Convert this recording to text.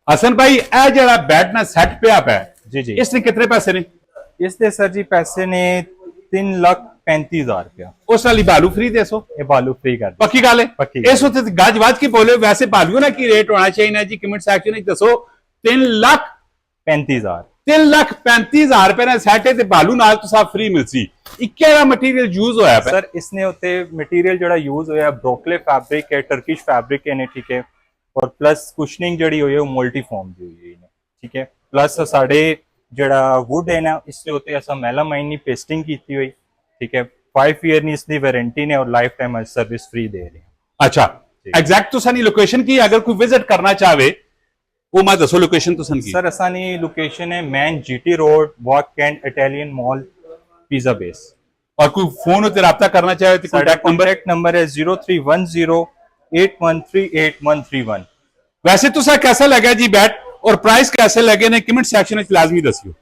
हसन भाई ए जरा बैट ना सेट पे आप है जी जी इसने कितने पैसे ने इसके सर जी पैसे ने 3,35,000 रुपया उस वाली बालू फ्री दसो ये बालू फ्री कर पक्की गल है पक्की इस उत्ते गज वज के बोले वैसे बालू ना की रेट होना चाहिए ना जी कमेंट सेक्शन में दसो 35,000 3,35,000 रुपए ने सेट है ते बालू नाल तो सब फ्री मिलसी इक्के दा मटेरियल यूज होया पे सर इसने उत्ते मटेरियल जड़ा यूज होया ब्रोकले फैब्रिक है टर्किश फैब्रिक है ने ठीक है और प्लस कुशनिंग जड़ी हुई है वो मल्टी फॉर्म दी हुई है ठीक है प्लस साढ़े जड़ा वुड है ना इसके उत्ते ऐसा मेलामाइन नी पेस्टिंग की हुई ठीक है 5 ईयर नी इसकी वारंटी ने और लाइफ टाइम सर्विस फ्री दे रहे हैं। अच्छा एग्जैक्ट तो सनी लोकेशन की अगर कोई विजिट करना चाहे वो मैं दसो लोकेशन तो सन की सर असानी लोकेशन है main GT road Wah cantt Italian mall pizza base और कोई फोन होते रब्ता करना चाहे तो कॉन्टैक्ट नंबर है 0310813831 वैसे तो सर कैसा लगा जी बैट और प्राइस कैसे लगे ने कमेंट सेक्शन में लाजमी दसियो।